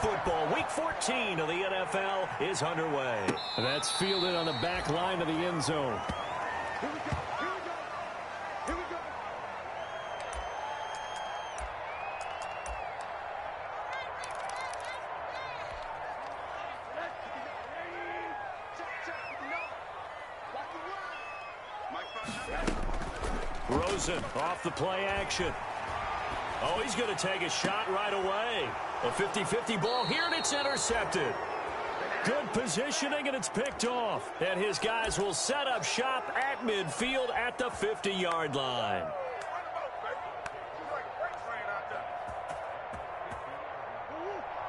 football. Week 14 of the NFL is underway. That's fielded on the back line of the end zone. Here we go. Here we go. Here we go. Rosen off the play action. Oh, he's going to take a shot right away. A 50-50 ball here, and it's intercepted. Good positioning, and it's picked off. And his guys will set up shop at midfield at the 50-yard line.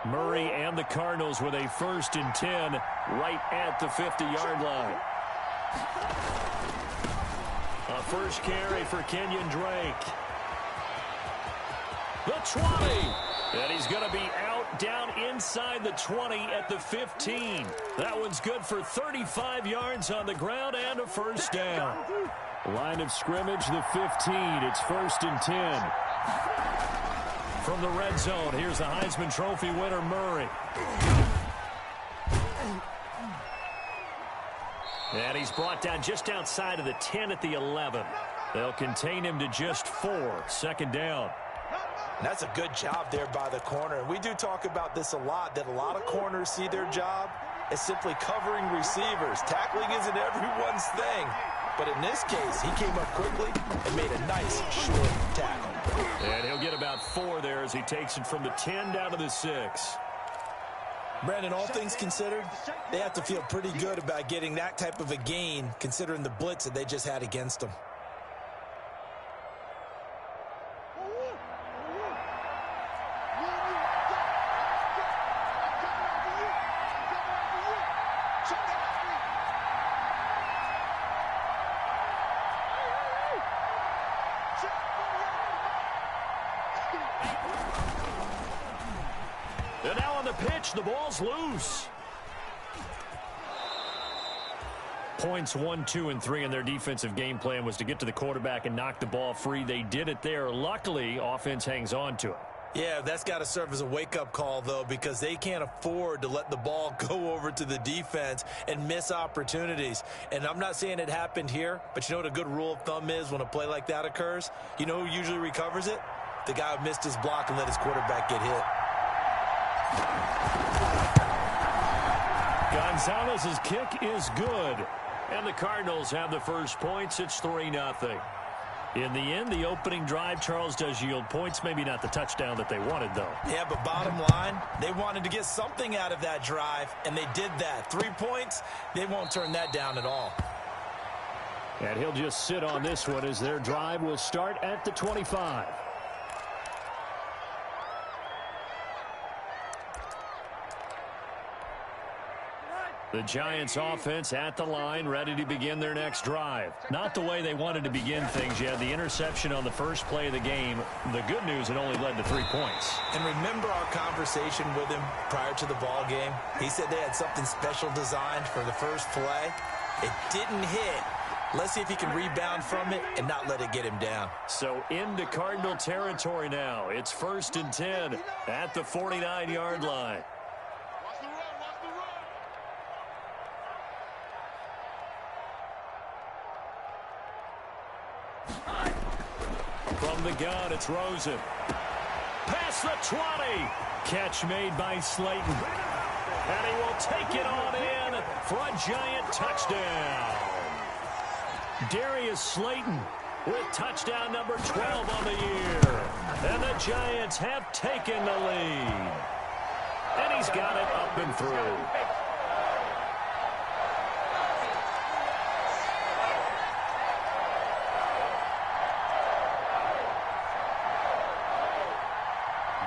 Murray and the Cardinals with a 1st and 10 right at the 50-yard line. A first carry for Kenyon Drake. The 20. And he's going to be out down inside the 20 at the 15. That one's good for 35 yards on the ground and a first down. Line of scrimmage, the 15. It's 1st and 10. From the red zone, here's the Heisman Trophy winner, Murray. And he's brought down just outside of the 10 at the 11. They'll contain him to just 4. 2nd down. That's a good job there by the corner. We do talk about this a lot, that a lot of corners see their job as simply covering receivers. Tackling isn't everyone's thing. But in this case, he came up quickly and made a nice short tackle. And he'll get about 4 there as he takes it from the 10 down to the 6. Brandon, all things considered, they have to feel pretty good about getting that type of a gain considering the blitz that they just had against them. And now on the pitch, the ball's loose. Points 1, 2, and 3 in their defensive game plan was to get to the quarterback and knock the ball free. They did it there. Luckily, offense hangs on to it. Yeah, that's got to serve as a wake-up call, though, because they can't afford to let the ball go over to the defense and miss opportunities. And I'm not saying it happened here, but you know what a good rule of thumb is when a play like that occurs? You know who usually recovers it? The guy who missed his block and let his quarterback get hit. Gonzalez's kick is good. And the Cardinals have the first points. It's 3-0. In the end, the opening drive, Charles, does yield points. Maybe not the touchdown that they wanted, though. Yeah, but bottom line, they wanted to get something out of that drive, and they did that. 3 points, they won't turn that down at all. And he'll just sit on this one as their drive will start at the 25. The Giants offense at the line, ready to begin their next drive. Not the way they wanted to begin things yet. The interception on the first play of the game. The good news, it only led to 3 points. And remember our conversation with him prior to the ball game? He said they had something special designed for the first play. It didn't hit. Let's see if he can rebound from it and not let it get him down. So into Cardinal territory now. It's 1st and 10 at the 49-yard line. From the gun, it's Rosen. Past the 20. Catch made by Slayton. And he will take it on in for a Giant touchdown. Darius Slayton with touchdown number 12 on the year. And the Giants have taken the lead. And he's got it up and through.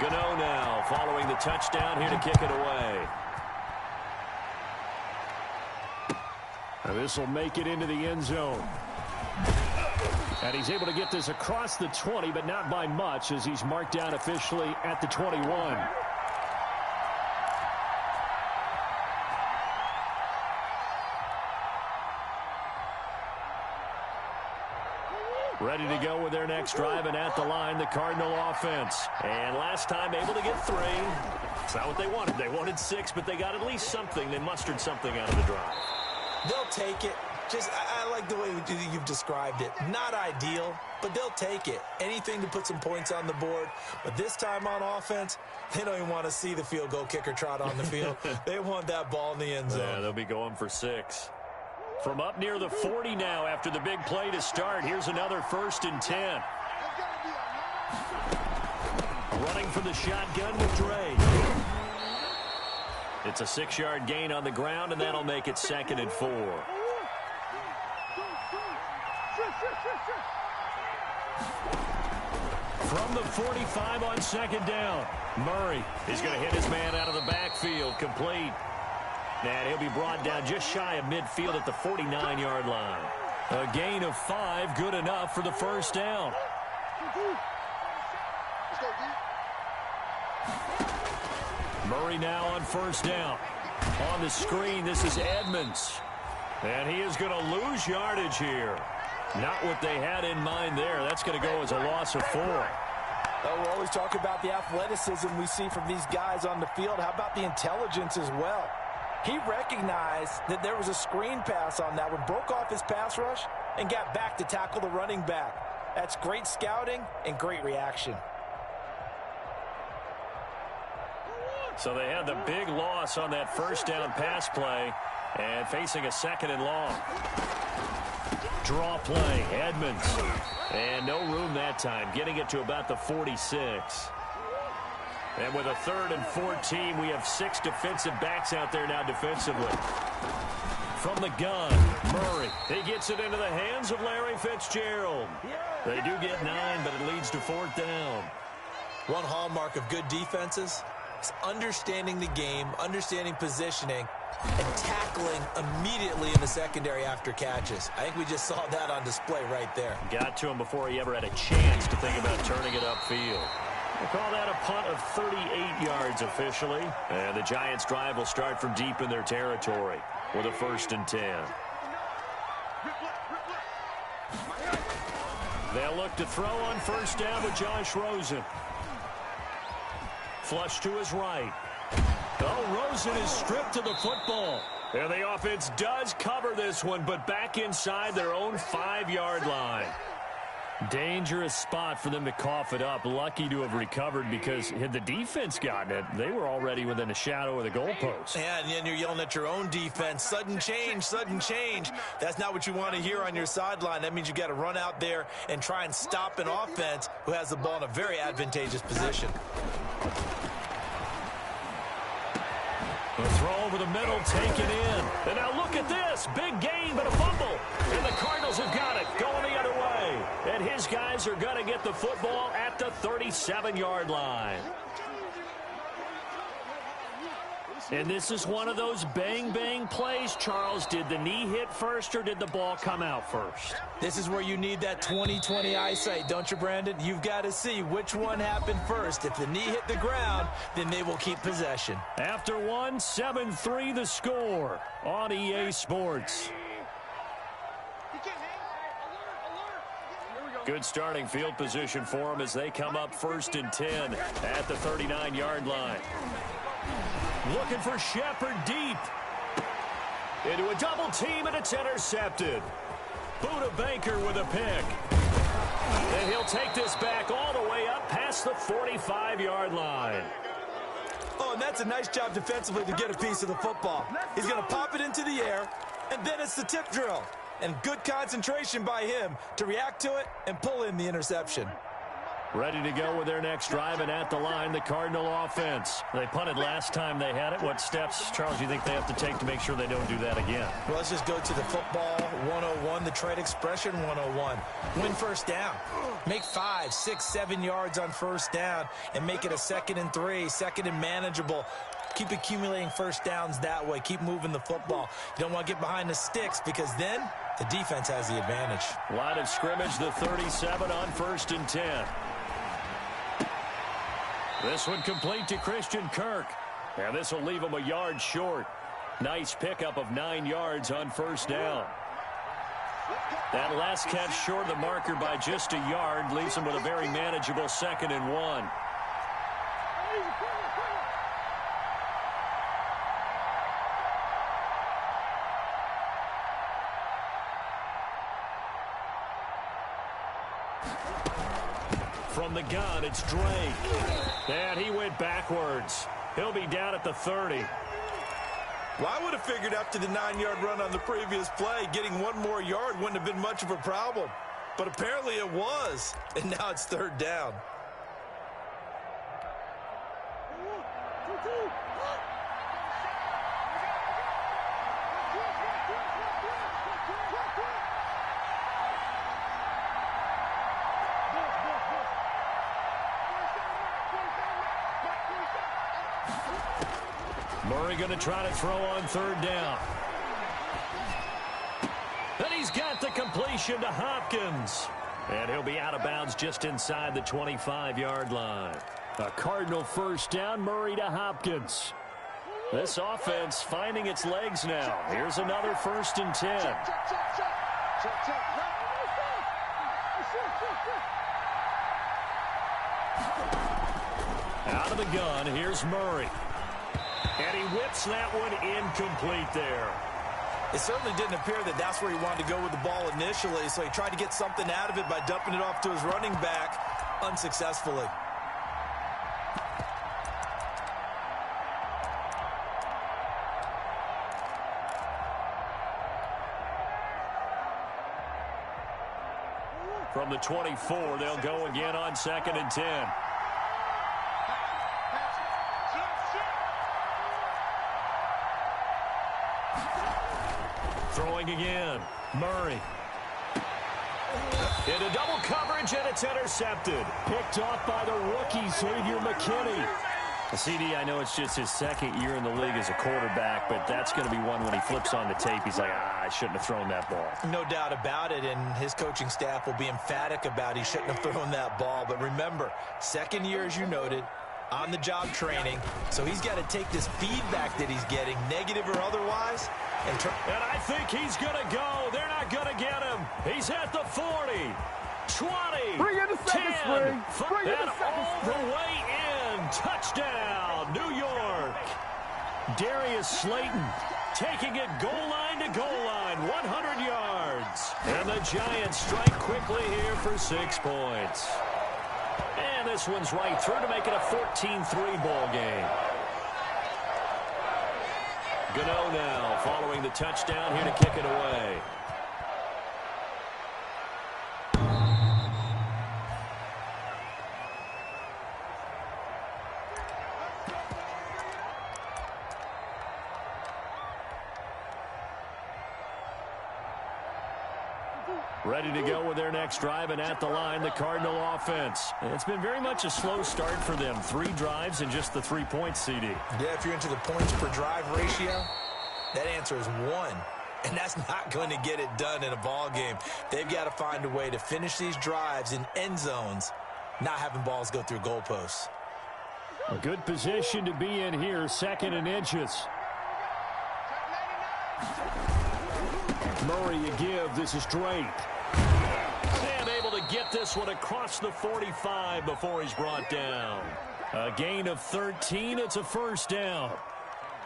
Gano now following the touchdown, here to kick it away. Now this will make it into the end zone. And he's able to get this across the 20, but not by much as he's marked down officially at the 21. Ready to go with their next drive, and at the line, the Cardinal offense. And last time able to get 3. It's not what they wanted. They wanted 6, but they got at least something. They mustered something out of the drive. They'll take it. I like the way you've described it. Not ideal, but they'll take it. Anything to put some points on the board. But this time on offense, they don't even want to see the field goal kicker trot on the field. They want that ball in the end zone. Yeah, they'll be going for 6. From up near the 40 now after the big play to start. Here's another 1st and 10. Running for the shotgun with Dre. It's a 6-yard gain on the ground, and that'll make it 2nd and 4. From the 45 on 2nd down, Murray is going to hit his man out of the backfield, complete. And he'll be brought down just shy of midfield at the 49-yard line. A gain of 5, good enough for the 1st down. Murray now on 1st down. On the screen, this is Edmonds. And he is going to lose yardage here. Not what they had in mind there. That's going to go as a loss of 4. We'll always talk about the athleticism we see from these guys on the field. How about the intelligence as well? He recognized that there was a screen pass on that one, broke off his pass rush, and got back to tackle the running back. That's great scouting and great reaction. So they had the big loss on that 1st down pass play, and facing a 2nd and long. Draw play, Edmonds. And no room that time, getting it to about the 46. And with a 3rd and 14, we have 6 defensive backs out there now defensively. From the gun, Murray. He gets it into the hands of Larry Fitzgerald. They do get 9, but it leads to 4th down. One hallmark of good defenses is understanding the game, understanding positioning, and tackling immediately in the secondary after catches. I think we just saw that on display right there. Got to him before he ever had a chance to think about turning it upfield. We'll call that a punt of 38 yards officially. And the Giants' drive will start from deep in their territory with a 1st and 10. They'll look to throw on 1st down with Josh Rosen. Flush to his right. Oh, Rosen is stripped to the football. And the offense does cover this one, but back inside their own 5-yard line. Dangerous spot for them to cough it up. Lucky to have recovered, because had the defense gotten it, they were already within a shadow of the goalpost. Yeah, and then you're yelling at your own defense. Sudden change, sudden change. That's not what you want to hear on your sideline. That means you got to run out there and try and stop an offense who has the ball in a very advantageous position. The throw over the middle, taken in. And now look at this. Big gain, but a fumble. And the Cardinals have got it, going the other way. And his guys are going to get the football at the 37-yard line. And this is one of those bang-bang plays, Charles. Did the knee hit first, or did the ball come out first? This is where you need that 20/20 eyesight, don't you, Brandon? You've got to see which one happened first. If the knee hit the ground, then they will keep possession. After one, 7-3 the score on EA Sports. Good starting field position for them as they come up 1st and 10 at the 39-yard line. Looking for Shepard deep. Into a double team, and it's intercepted. Buda Baker with a pick. And he'll take this back all the way up past the 45-yard line. Oh, and that's a nice job defensively to get a piece of the football. He's going to pop it into the air, and then it's the tip drill. And good concentration by him to react to it and pull in the interception. Ready to go with their next drive, and at the line, the Cardinal offense. They punted last time they had it. What steps, Charles, do you think they have to take to make sure they don't do that again? Well, let's just go to the football 101, the trade expression 101. Win 1st down. Make 5, 6, 7 yards on 1st down and make it a 2nd and 3, 2nd and manageable. Keep accumulating 1st downs that way. Keep moving the football. You don't want to get behind the sticks, because then the defense has the advantage. Line of scrimmage, the 37 on 1st and 10. This one complete to Christian Kirk. And this will leave him a yard short. Nice pickup of 9 yards on 1st down. That last catch short of the marker by just a yard leaves him with a very manageable 2nd and 1. From the gun, it's Drake. And he went backwards. He'll be down at the 30. Well, I would have figured after the 9-yard run on the previous play, getting one more yard wouldn't have been much of a problem. But apparently it was, and now it's 3rd down. Murray going to try to throw on 3rd down. And he's got the completion to Hopkins. And he'll be out of bounds just inside the 25-yard line. A Cardinal 1st down, Murray to Hopkins. This offense finding its legs now. Here's another 1st and 10. Out of the gun, here's Murray. And he whips that one incomplete there. It certainly didn't appear that that's where he wanted to go with the ball initially, so he tried to get something out of it by dumping it off to his running back unsuccessfully. From the 24, they'll go again on 2nd and 10. Throwing again. Murray. Into double coverage, and it's intercepted. Picked off by the rookie, Xavier McKinney. CD, I know it's just his 2nd year in the league as a quarterback, but that's going to be one when he flips on the tape. He's like, I shouldn't have thrown that ball. No doubt about it, and his coaching staff will be emphatic about he shouldn't have thrown that ball. But remember, 2nd year, as you noted, on-the-job training, so he's got to take this feedback that he's getting, negative or otherwise, and I think he's going to go. They're not going to get him. He's at the 40, 20, Bring in the 10, second string. Bring in and the second all string. the way in. Touchdown, New York. Darius Slayton taking it goal line to goal line, 100 yards. And the Giants strike quickly here for 6 points. And this one's right through to make it a 14-3 ball game. Gano now following the touchdown here to kick it away. Ready to go with their next drive, and at the line, the Cardinal offense. It's been very much a slow start for them. 3 drives and just the 3 points, CD. Yeah, if you're into the points per drive ratio, that answer is 1. And that's not going to get it done in a ball game. They've got to find a way to finish these drives in end zones, not having balls go through goalposts. A good position to be in here, 2nd and inches. Murray a give. This is Drake. And able to get this one across the 45 before he's brought down. A gain of 13. It's a 1st down.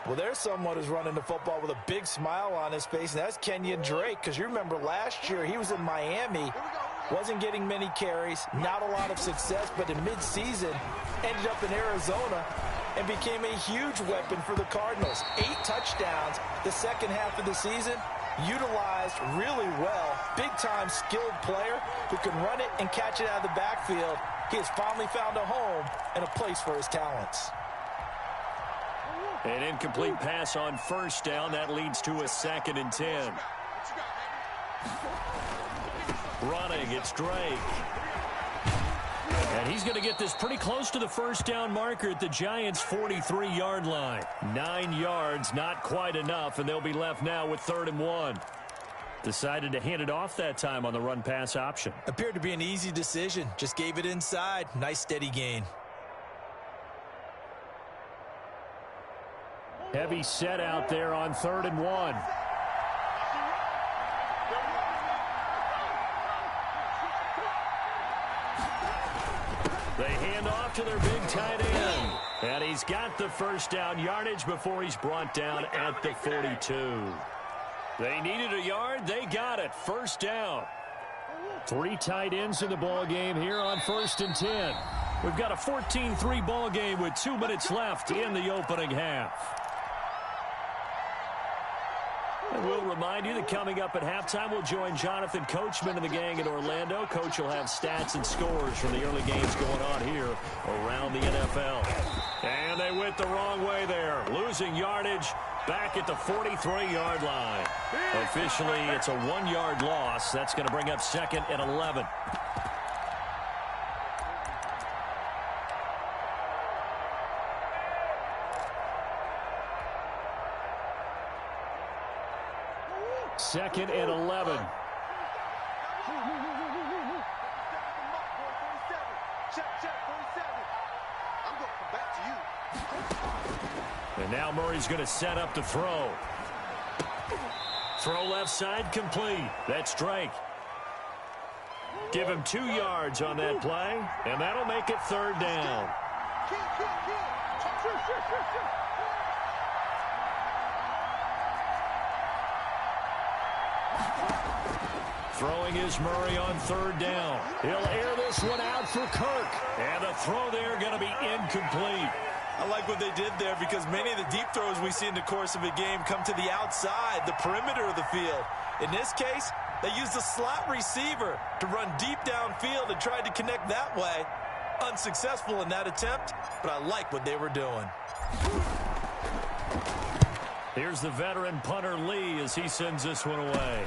Well, there's someone who's running the football with a big smile on his face, and that's Kenyon Drake, because you remember last year he was in Miami, wasn't getting many carries, not a lot of success, but in midseason ended up in Arizona and became a huge weapon for the Cardinals. 8 touchdowns the second half of the season, utilized really well. Big-time skilled player who can run it and catch it out of the backfield. He has finally found a home and a place for his talents. An incomplete pass on 1st down. That leads to a 2nd and 10. Running, it's Drake. And he's going to get this pretty close to the 1st down marker at the Giants' 43-yard line. 9 yards, not quite enough, and they'll be left now with 3rd and 1. Decided to hand it off that time on the run-pass option. Appeared to be an easy decision. Just gave it inside. Nice steady gain. Heavy set out there on 3rd and 1. hand off to their big tight end. And he's got the first down yardage before he's brought down at the 42. They needed a yard. They got it. First down. 3 tight ends in the ball game here on 1st and 10. We've got a 14-3 ball game with 2 minutes left in the opening half. And we'll remind you that coming up at halftime, we'll join Jonathan Coachman and the gang in Orlando. Coach will have stats and scores from the early games going on here around the NFL. And they went the wrong way there, losing yardage back at the 43-yard line. Officially, it's a 1-yard loss. That's going to bring up 2nd and 11. Second and 11. And now Murray's going to set up to throw. Throw left side complete. That's Drake. Give him 2 yards on that play, and that'll make it 3rd down. Throwing is Murray on 3rd down. He'll air this one out for Kirk. And the throw there going to be incomplete. I like what they did there because many of the deep throws we see in the course of a game come to the outside, the perimeter of the field. In this case, they used a slot receiver to run deep downfield and tried to connect that way. Unsuccessful in that attempt, but I like what they were doing. Here's the veteran punter Lee as he sends this one away.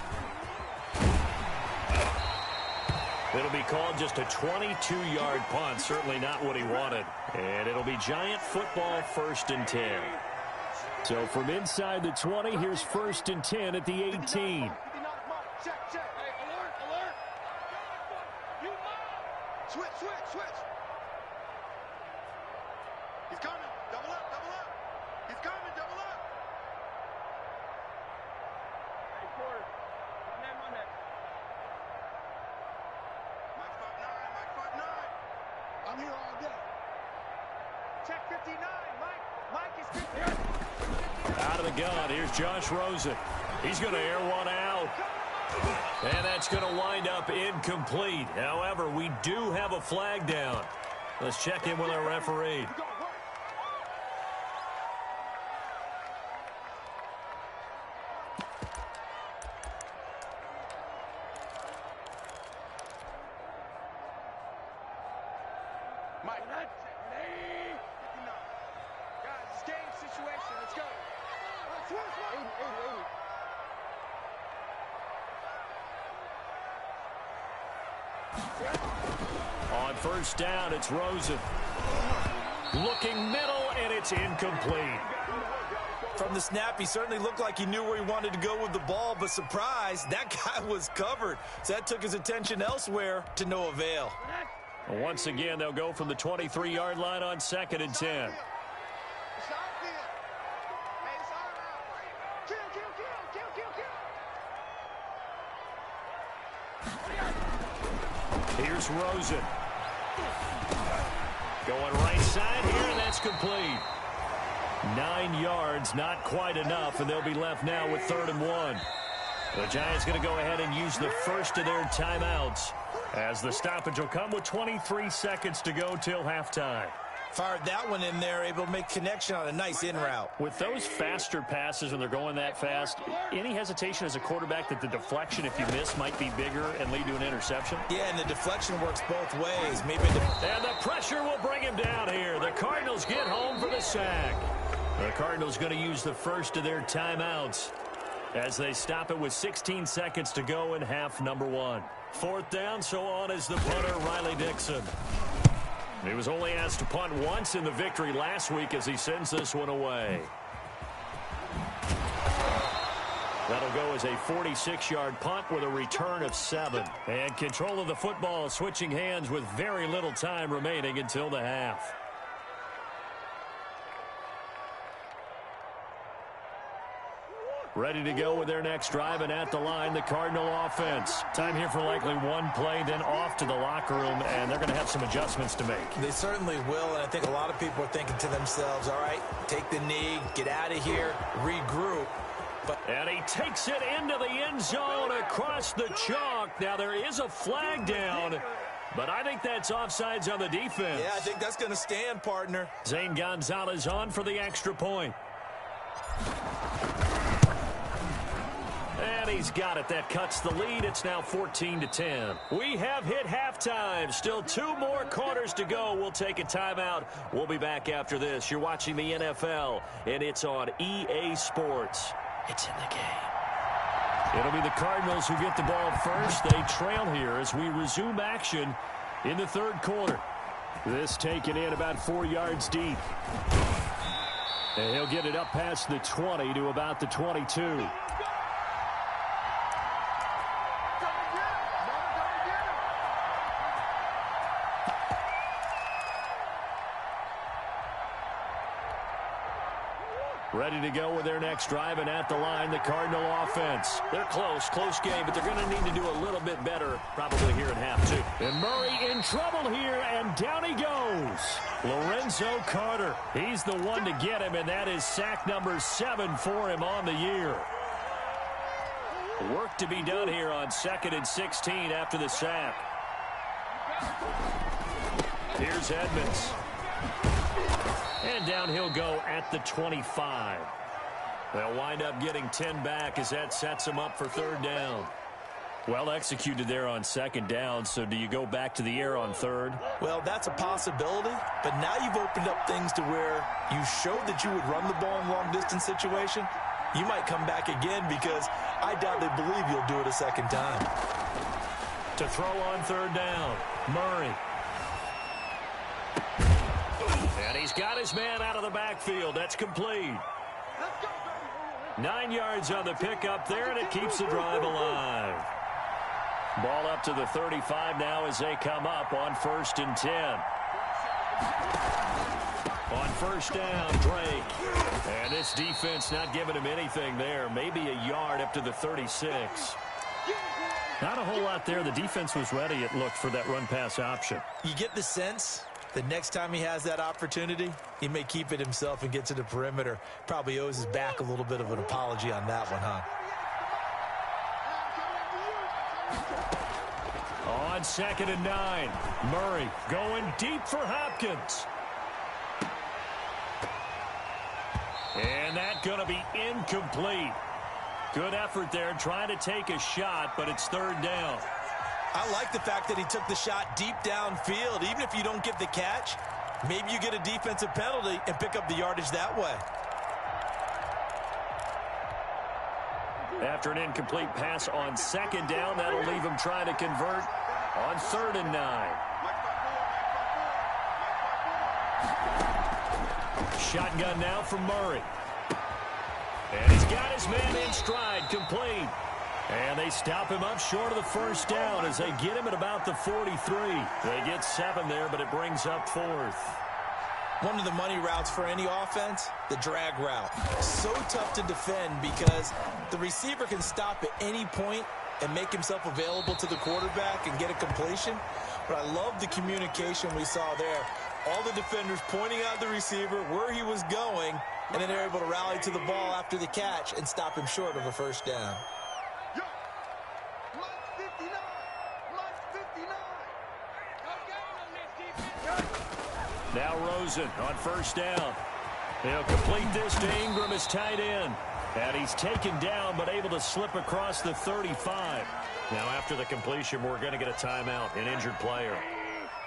It'll be called just a 22-yard punt. Certainly not what he wanted. And it'll be Giant football 1st and 10. So from inside the 20, here's 1st and 10 at the 18. Check. Hey, alert. Switch. He's coming. Double up. He's coming. Double up. Hey, quarter. Run that. Mike 5'9". I'm here all day. Check 59. Mike is 59. Out of the gun, here's Josh Rosen. He's going to air one out. And that's going to wind up incomplete. However, we do have a flag down. Let's check in with our referee. Mike, guys, it's game situation. Let's go. Switch. On 1st down, it's Rosen. Looking middle, and it's incomplete. From the snap, he certainly looked like he knew where he wanted to go with the ball, but surprise, that guy was covered. So that took his attention elsewhere to no avail. Once again, they'll go from the 23-yard line on 2nd and 10. Here's Rosen. Going right side here, and that's complete. 9 yards, not quite enough, and they'll be left now with 3rd and 1. The Giants going to go ahead and use the first of their timeouts as the stoppage will come with 23 seconds to go till halftime. Fired that one in there, able to make connection on a nice in route. With those faster passes when they're going that fast, any hesitation as a quarterback that the deflection, if you miss, might be bigger and lead to an interception? Yeah, and the deflection works both ways. And the pressure will bring him down here. The Cardinals get home for the sack. The Cardinals going to use the first of their timeouts as they stop it with 16 seconds to go in half number 1. 4th down, so on is the punter, Riley Dixon. He was only asked to punt once in the victory last week as he sends this one away. That'll go as a 46-yard punt with a return of 7. And control of the football switching hands with very little time remaining until the half. Ready to go with their next drive, and at the line, the Cardinal offense. Time here for likely one play, then off to the locker room, and they're going to have some adjustments to make. They certainly will, and I think a lot of people are thinking to themselves, all right, take the knee, get out of here, regroup. And he takes it into the end zone across the chalk. Now, there is a flag down, but I think that's offsides on the defense. Yeah, I think that's going to stand, partner. Zane Gonzalez on for the extra point. And he's got it. That cuts the lead. It's now 14-10. We have hit halftime. Still 2 more quarters to go. We'll take a timeout. We'll be back after this. You're watching the NFL, and it's on EA Sports. It's in the game. It'll be the Cardinals who get the ball first. They trail here as we resume action in the third quarter. This taken in about 4 yards deep. And he'll get it up past the 20 to about the 22. Ready to go with their next drive, and at the line, the Cardinal offense. They're close game, but they're going to need to do a little bit better probably here in half two. And Murray in trouble here, and down he goes. Lorenzo Carter. He's the one to get him, and that is sack number 7 for him on the year. Work to be done here on 2nd and 16 after the sack. Here's Edmonds. And down he'll go at the 25. They'll wind up getting 10 back as that sets them up for 3rd down. Well executed there on 2nd down, so do you go back to the air on 3rd? Well, that's a possibility, but now you've opened up things to where you showed that you would run the ball in long-distance situation. You might come back again because I doubt they believe you'll do it a 2nd time. To throw on 3rd down, Murray. And he's got his man out of the backfield. That's complete. 9 yards on the pickup there, and it keeps the drive alive. Ball up to the 35 now as they come up on 1st and 10. On 1st down, Drake. And this defense not giving him anything there. Maybe a yard up to the 36. Not a whole lot there. The defense was ready, it looked, for that run-pass option. You get the sense the next time he has that opportunity, he may keep it himself and get to the perimeter. Probably owes his back a little bit of an apology on that one, huh? On 2nd and 9, Murray going deep for Hopkins. And that's going to be incomplete. Good effort there trying to take a shot, but it's 3rd down. I like the fact that he took the shot deep downfield. Even if you don't get the catch, maybe you get a defensive penalty and pick up the yardage that way. After an incomplete pass on 2nd down, that'll leave him trying to convert on 3rd and 9. Shotgun now from Murray. And he's got his man in stride, complete. And they stop him up short of the 1st down as they get him at about the 43. They get 7 there, but it brings up 4th. One of the money routes for any offense, the drag route. So tough to defend because the receiver can stop at any point and make himself available to the quarterback and get a completion. But I love the communication we saw there. All the defenders pointing out the receiver, where he was going, and then they're able to rally to the ball after the catch and stop him short of a 1st down. Now Rosen on 1st down. He'll complete this to Ingram as tight end. And he's taken down but able to slip across the 35. Now after the completion, we're going to get a timeout, an injured player.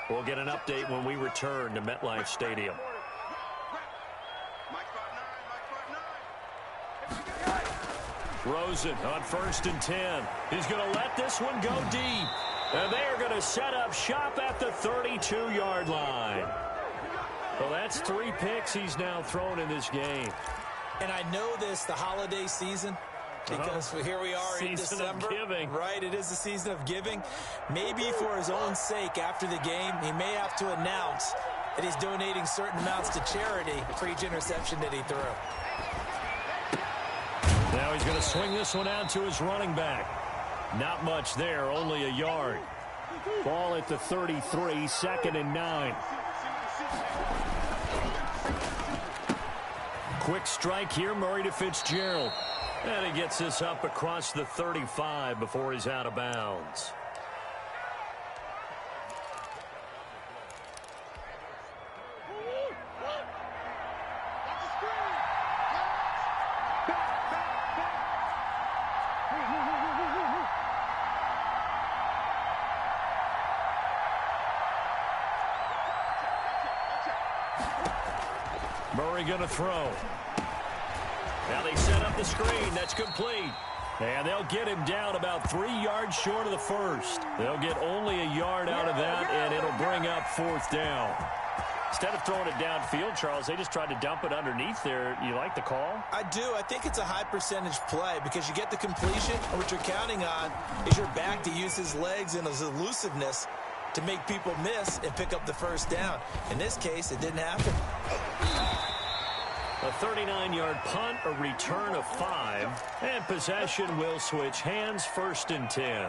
We'll get an update when we return to MetLife Stadium. Rosen on 1st and 10. He's going to let this one go deep. And they're going to set up shop at the 32-yard line. Well, that's 3 picks he's now thrown in this game. And I know this, the holiday season, because here we are in December. Season of giving. Right, it is the season of giving. Maybe for his own sake after the game, he may have to announce that he's donating certain amounts to charity for each interception that he threw. Now he's going to swing this one out to his running back. Not much there, only a yard. Ball at the 33, 2nd and 9. Quick strike here, Murray to Fitzgerald. And he gets this up across the 35 before he's out of bounds. Murray going to throw. Now they set up the screen. That's complete. And they'll get him down about 3 yards short of the first. They'll get only a yard out of that, and it'll bring up 4th down. Instead of throwing it downfield, Charles, they just tried to dump it underneath there. You like the call? I do. I think it's a high percentage play because you get the completion, and what you're counting on is your back to use his legs and his elusiveness to make people miss and pick up the first down. In this case, it didn't happen. A 39-yard punt, a return of 5, and possession will switch hands, 1st and 10.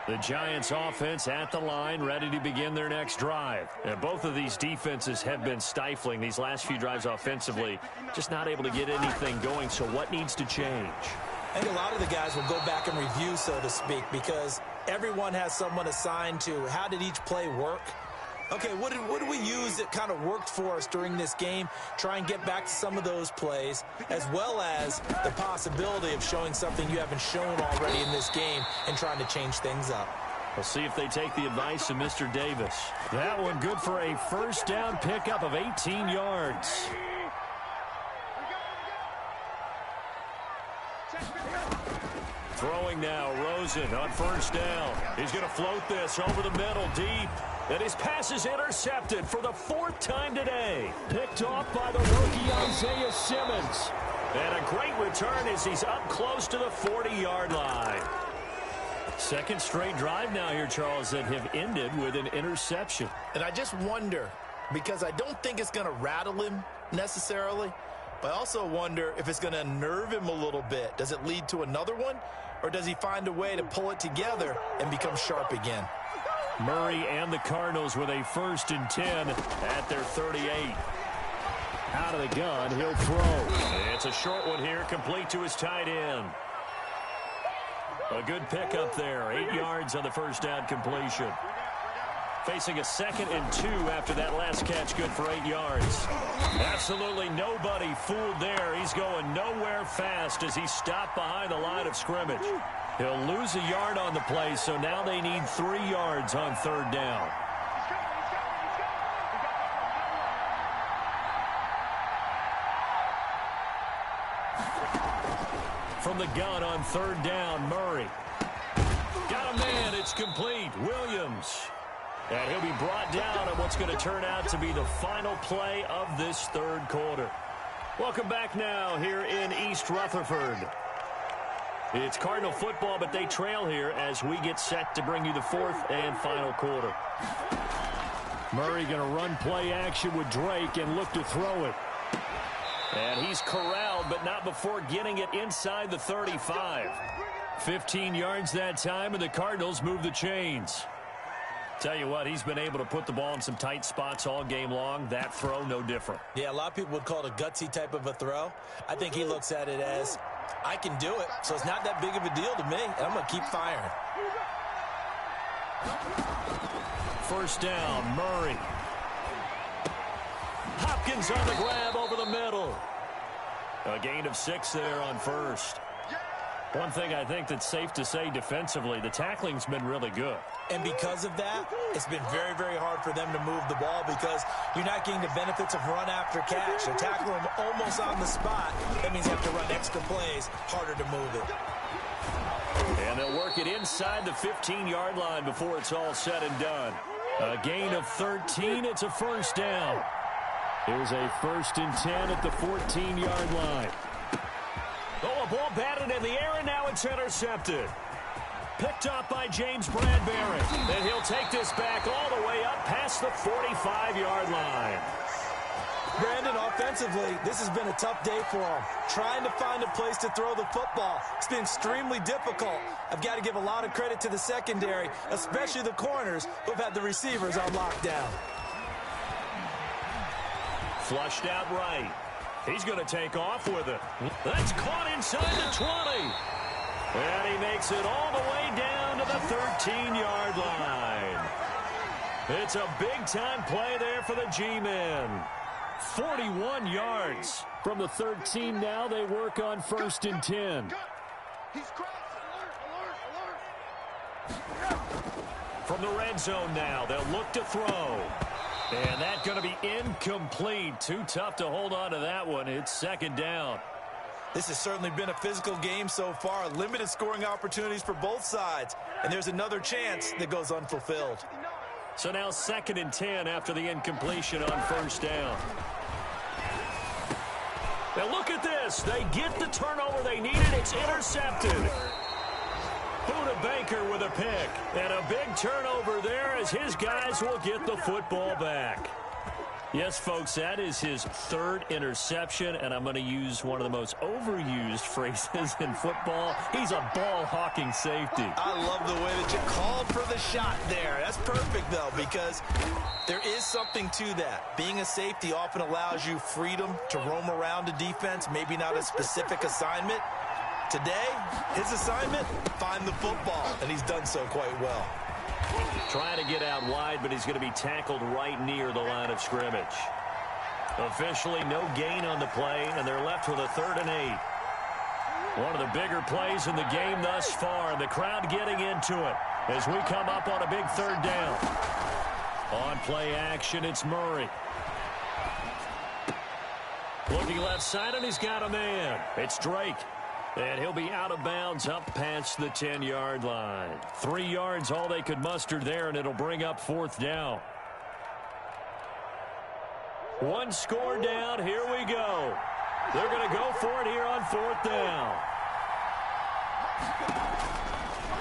The Giants offense at the line, ready to begin their next drive. And both of these defenses have been stifling these last few drives offensively, just not able to get anything going. So what needs to change? I think a lot of the guys will go back and review, so to speak, because everyone has someone assigned to how did each play work. Okay, what did we use that kind of worked for us during this game? Try and get back to some of those plays, as well as the possibility of showing something you haven't shown already in this game and trying to change things up. We'll see if they take the advice of Mr. Davis. That one good for a 1st down pickup of 18 yards. Throwing now, Rosen on 1st down. He's going to float this over the middle deep. And his pass is intercepted for the 4th time today. Picked off by the rookie Isaiah Simmons. And a great return as he's up close to the 40-yard line. 2nd straight drive now here, Charles, that have ended with an interception. And I just wonder, because I don't think it's going to rattle him necessarily, but I also wonder if it's going to unnerve him a little bit. Does it lead to another one, or does he find a way to pull it together and become sharp again? Murray and the Cardinals with a 1st and 10 at their 38. Out of the gun, he'll throw. It's a short one here, complete to his tight end. A good pickup there, 8 yards on the 1st down completion. Facing a 2nd and 2 after that last catch, good for 8 yards. Absolutely nobody fooled there. He's going nowhere fast as he stopped behind the line of scrimmage. He'll lose a yard on the play, so now they need 3 yards on 3rd down. From the gun on 3rd down, Murray. Got a man, it's complete. Williams. And he'll be brought down on what's going to turn out to be the final play of this 3rd quarter. Welcome back now here in East Rutherford. It's Cardinal football, but they trail here as we get set to bring you the 4th and final quarter. Murray going to run play action with Drake and look to throw it. And he's corralled, but not before getting it inside the 35. 15 yards that time, and the Cardinals move the chains. Tell you what, he's been able to put the ball in some tight spots all game long. That throw, no different. Yeah, a lot of people would call it a gutsy type of a throw. I think he looks at it as, I can do it, so it's not that big of a deal to me, and I'm going to keep firing. 1st down, Murray. Hopkins on the grab over the middle. A gain of 6 there on 1st. One thing I think that's safe to say defensively, the tackling's been really good. And because of that, it's been very, very hard for them to move the ball because you're not getting the benefits of run after catch. They tackle them almost on the spot. That means you have to run extra plays, harder to move it. And they'll work it inside the 15-yard line before it's all said and done. A gain of 13, it's a 1st down. Here's a 1st and 10 at the 14-yard line. Oh, a ball batted in the air, and now it's intercepted. Picked up by James Bradbury. And he'll take this back all the way up past the 45-yard line. Brandon, offensively, this has been a tough day for him. Trying to find a place to throw the football. It's been extremely difficult. I've got to give a lot of credit to the secondary, especially the corners who've had the receivers on lockdown. Flushed out right. He's going to take off with it. That's caught inside the 20. And he makes it all the way down to the 13-yard line. It's a big-time play there for the G-men. 41 yards. From the 13 now, they work on 1st and 10. He's crossed. Alert. From the red zone now, they'll look to throw. And that's going to be incomplete. Too tough to hold on to that one. It's 2nd down. This has certainly been a physical game so far. Limited scoring opportunities for both sides. And there's another chance that goes unfulfilled. So now 2nd and 10 after the incompletion on 1st down. Now look at this. They get the turnover they needed. It's intercepted. Buda Baker with a pick. And a big turnover there as his guys will get the football back. Yes, folks, that is his 3rd interception, and I'm going to use one of the most overused phrases in football. He's a ball-hawking safety. I love the way that you called for the shot there. That's perfect, though, because there is something to that. Being a safety often allows you freedom to roam around a defense, maybe not a specific assignment. Today, his assignment, find the football, and he's done so quite well. Trying to get out wide, but he's going to be tackled right near the line of scrimmage. Officially, no gain on the play, and they're left with a 3rd and 8. One of the bigger plays in the game thus far, and the crowd getting into it as we come up on a big 3rd down. On play action, it's Murray. Looking left side, and he's got a man. It's Drake. And he'll be out of bounds up past the 10-yard line. 3 yards, all they could muster there, and it'll bring up 4th down. One score down. Here we go. They're going to go for it here on 4th down.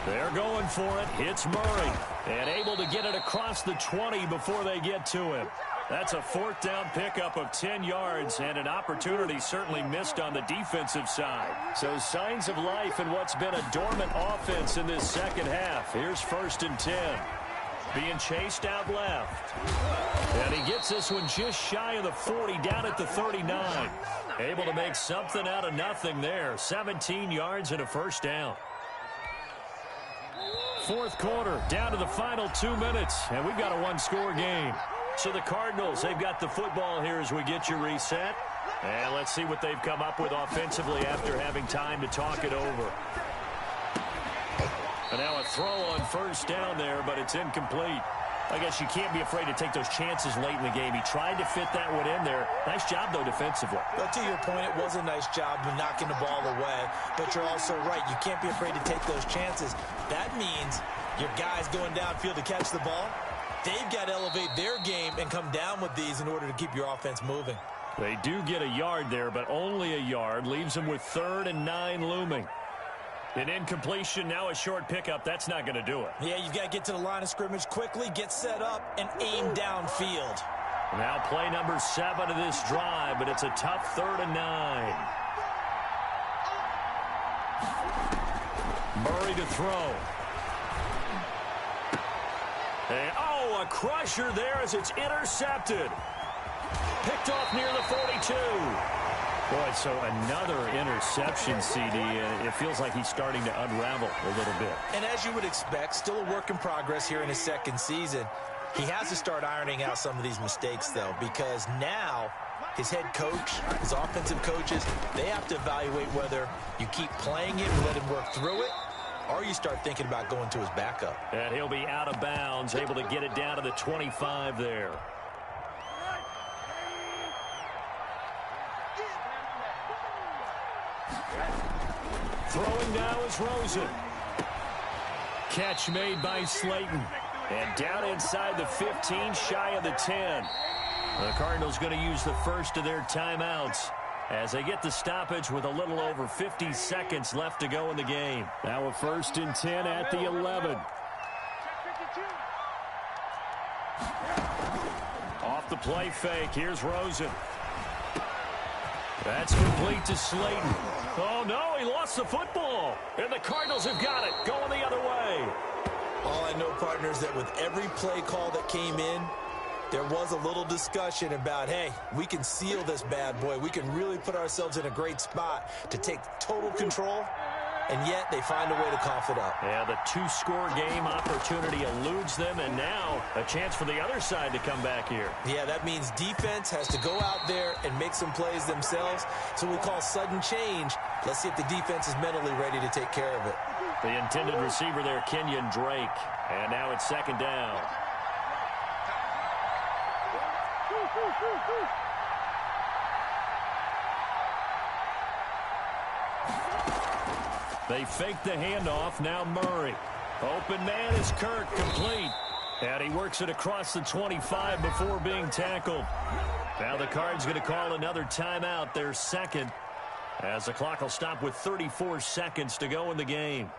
They're going for it. It's Murray. And able to get it across the 20 before they get to him. That's a 4th down pickup of 10 yards and an opportunity certainly missed on the defensive side. So signs of life in what's been a dormant offense in this 2nd half. Here's 1st and 10. Being chased out left. And he gets this one just shy of the 40 down at the 39. Able to make something out of nothing there. 17 yards and a 1st down. 4th quarter, down to the final 2 minutes, and we've got a 1-score game. So the Cardinals, they've got the football here as we get you reset. And let's see what they've come up with offensively after having time to talk it over. And now a throw on 1st down there, but it's incomplete. I guess you can't be afraid to take those chances late in the game. He tried to fit that one in there. Nice job, though, defensively. But to your point, it was a nice job of knocking the ball away. But you're also right. You can't be afraid to take those chances. That means your guys going downfield to catch the ball, they've got to elevate their game and come down with these in order to keep your offense moving. They do get a yard there, but only a yard. Leaves them with 3rd and 9 looming. An incompletion, now a short pickup. That's not going to do it. Yeah, you've got to get to the line of scrimmage quickly, get set up, and aim downfield. Now play number 7 of this drive, but it's a tough 3rd and 9. Murray to throw. And, a crusher there as it's intercepted. Picked off near the 42. Boy, so another interception, CD. It feels like he's starting to unravel a little bit. And as you would expect, still a work in progress here in his 2nd season. He has to start ironing out some of these mistakes, though, because now his head coach, his offensive coaches, they have to evaluate whether you keep playing him and let him work through it, or you start thinking about going to his backup. And he'll be out of bounds, able to get it down to the 25 there. Throwing now is Rosen. Catch made by Slayton. And down inside the 15, shy of the 10. The Cardinals going to use the first of their timeouts as they get the stoppage with a little over 50 seconds left to go in the game. Now a 1st and 10 at the 11. Off the play fake, here's Rosen. That's complete to Slayton. Oh, no, he lost the football. And the Cardinals have got it, going the other way. All I know, partners, that with every play call that came in, there was a little discussion about, hey, we can seal this bad boy. We can really put ourselves in a great spot to take total control, and yet they find a way to cough it up. Yeah, the two-score game opportunity eludes them, and now a chance for the other side to come back here. Yeah, that means defense has to go out there and make some plays themselves. So we call sudden change. Let's see if the defense is mentally ready to take care of it. The intended receiver there, Kenyon Drake. And now it's second down. They fake the handoff. Now Murray. Open man is Kirk, complete. And he works it across the 25 before being tackled. Now the Cards going to call another timeout, their second, as the clock will stop with 34 seconds to go in the game.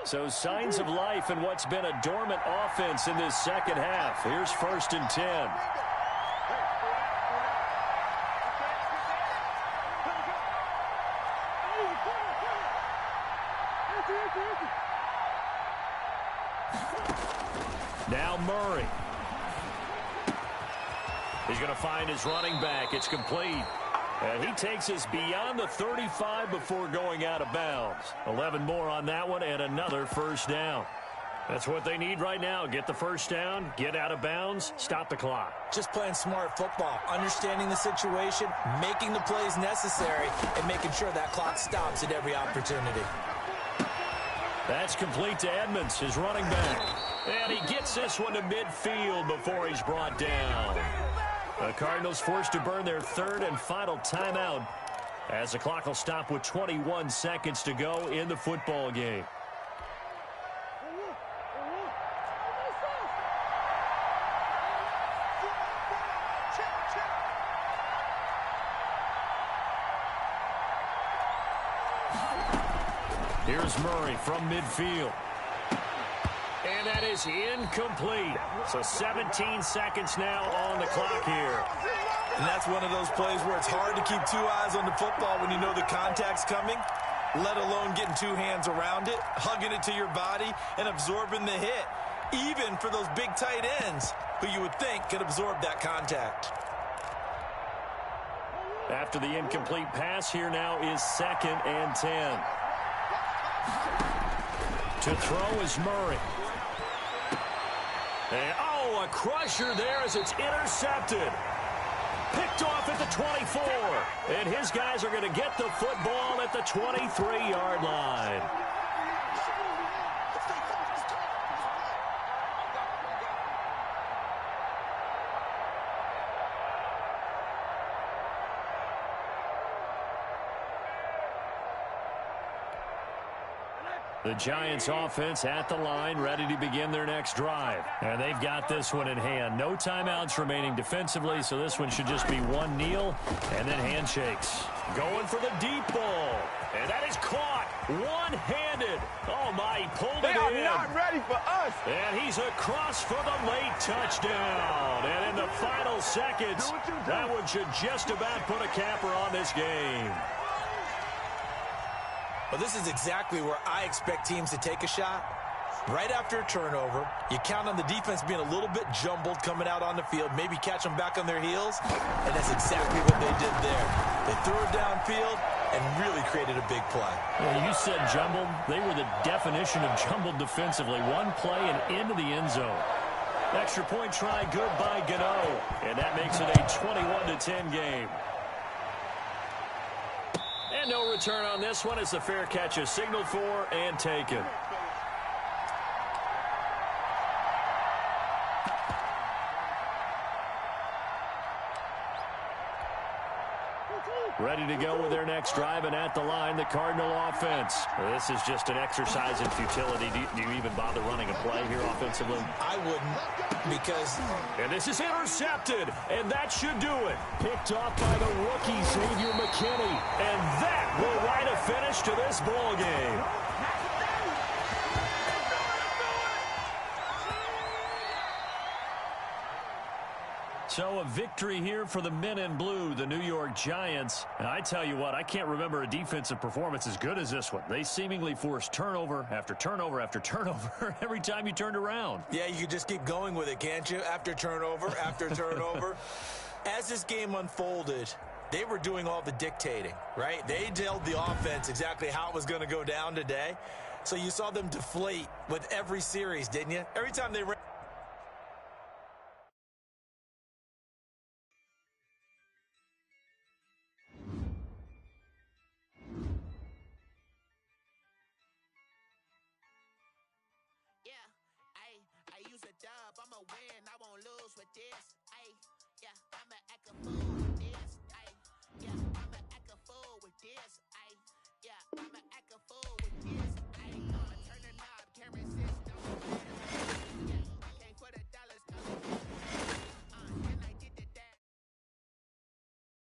So signs of life in what's been a dormant offense in this second half. Here's 1st and 10. Now Murray. He's going to find his running back. It's complete. And he takes us beyond the 35 before going out of bounds. 11 more on that one and another first down. That's what they need right now. Get the first down, get out of bounds, stop the clock. Just playing smart football, understanding the situation, making the plays necessary, and making sure that clock stops at every opportunity. That's complete to Edmonds, his running back. And he gets this one to midfield before he's brought down. The Cardinals forced to burn their third and final timeout as the clock will stop with 21 seconds to go in the football game. Here's Murray from midfield. And that is incomplete. So 17 seconds now on the clock here. And that's one of those plays where it's hard to keep two eyes on the football when you know the contact's coming, let alone getting two hands around it, hugging it to your body, and absorbing the hit, even for those big tight ends who you would think could absorb that contact. After the incomplete pass, here now is 2nd and 10. To throw is Murray. And, oh, a crusher there as it's intercepted. Picked off at the 24. And his guys are going to get the football at the 23-yard line. The Giants offense at the line, ready to begin their next drive. And they've got this one in hand. No timeouts remaining defensively, so this one should just be one kneel and then handshakes. Going for the deep ball. And that is caught one-handed. Oh, my, he pulled it in. They are not ready for us. And he's across for the late touchdown. And in the final seconds, that one should just about put a capper on this game. Well, this is exactly where I expect teams to take a shot. Right after a turnover, you count on the defense being a little bit jumbled coming out on the field, maybe catch them back on their heels, and that's exactly what they did there. They threw it downfield and really created a big play. Yeah, you said jumbled. They were the definition of jumbled defensively. One play and into the end zone. Extra point try good by Gano, and that makes it a 21-10 game. And no return on this one as the fair catch is signaled for and taken. Ready to go with their next drive, and at the line, the Cardinal offense. This is just an exercise in futility. Do you even bother running a play here offensively? I wouldn't, because... And this is intercepted, and that should do it. Picked off by the rookie, Xavier McKinney. And that will write a finish to this ball game. So a victory here for the men in blue, the New York Giants. And I tell you what, I can't remember a defensive performance as good as this one. They seemingly forced turnover after turnover after turnover every time you turned around. Yeah, you could just keep going with it, can't you? After turnover, after turnover. As this game unfolded, they were doing all the dictating, right? They told the offense exactly how it was going to go down today. So you saw them deflate with every series, didn't you? Every time they ran. I use a dub, I'ma win, I won't lose with this. Yeah, I'ma act a fool.